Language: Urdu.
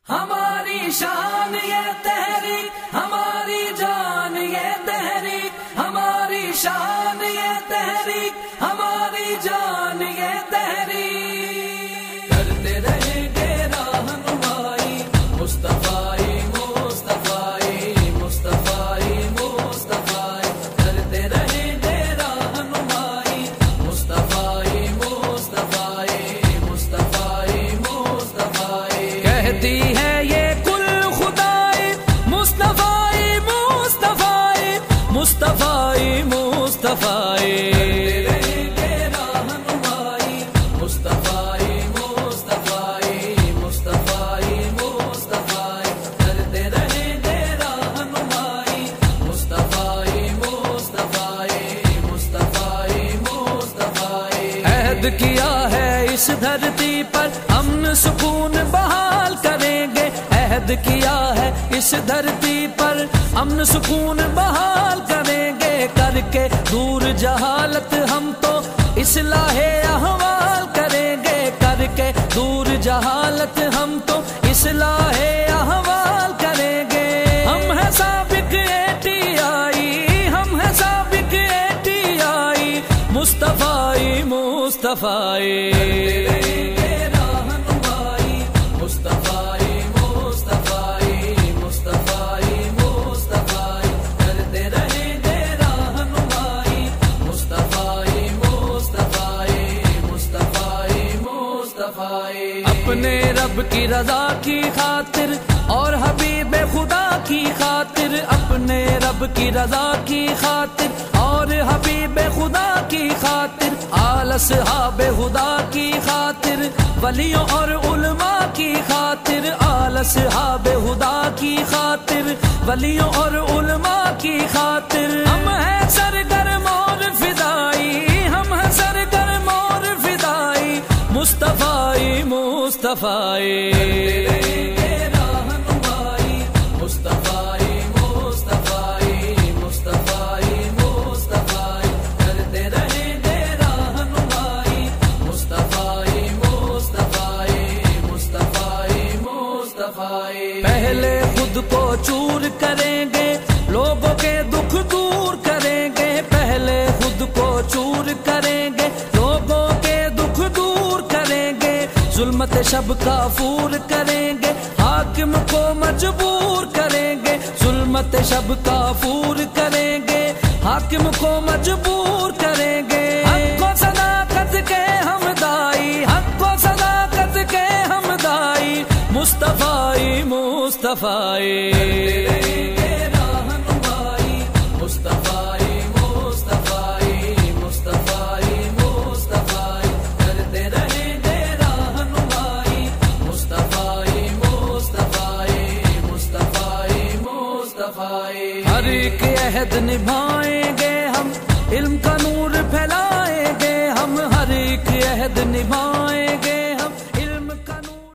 ہماری شان یہ تحریک، ہماری جان یہ تحریک، ہماری شان یہ تحریک، ہماری جان یہ تحریک، کرتے رہیں گے رہنمائی مصطفی مصطفی مصطفی مصطفی، کرتے رہیں گے رہنمائی مصطفی مصطفی مصطفی مصطفی، کہتی ہے یہ کل خدائی مصطفی مصطفی مصطفی مصطفی، کیا ہے اس دھرتی پر امن سکون بحال کریں گے، عہد کیا ہے اس دھرتی پر امن سکون بحال کریں گے، کر کے دور جہالت ہم تو اصلاح احوال کریں گے، کر کے دور جہالت ہم تو اصلاح احوال کریں گے، ہم ہیں سابق ATI، ہم ہیں سابق ATI مصطفی مصطفی، رہنمائی مصطفی مصطفی مصطفی مصطفی، کرتے رہیں گے رہنمائی مصطفی مصطفی مصطفی مصطفی، اپنے رب کی رضا کی خاطر اور حبیب خدا کی خاطر، اپنے رب کی رضا کی خاطر اور حبیب خدا کی خاطر، آل اصحاب خدا کی خاطر، ولیوں اور علماء کی خاطر، آل اصحاب خدا کی خاطر، ولیوں اور علماء کی خاطر، ہم ہیں سرگرم اور فدائی، ہم ہیں سرگرم اور فدائی مصطفی مصطفی، پہلے خود کو چور کریں گے، لوگوں کے دکھ دور کریں گے، پہلے خود کو چور کریں گے، لوگوں کے دکھ دور کریں گے، ظلمت شب کافور کریں گے، حاکم کو مجبور کریں گے، ظلمت شب کافور کریں گے، حاکم کو مجبور کریں گے، حق و صداقت کے ہم دائی، حق و صداقت کے ہم دائی مصطفی مصطفی، رہنمائی مصطفی مصطفی مصطفی مصطفی، کرتے رہیں گے رہنمائی مصطفی مصطفی مصطفی مصطفی، ہر ایک عہد نبھا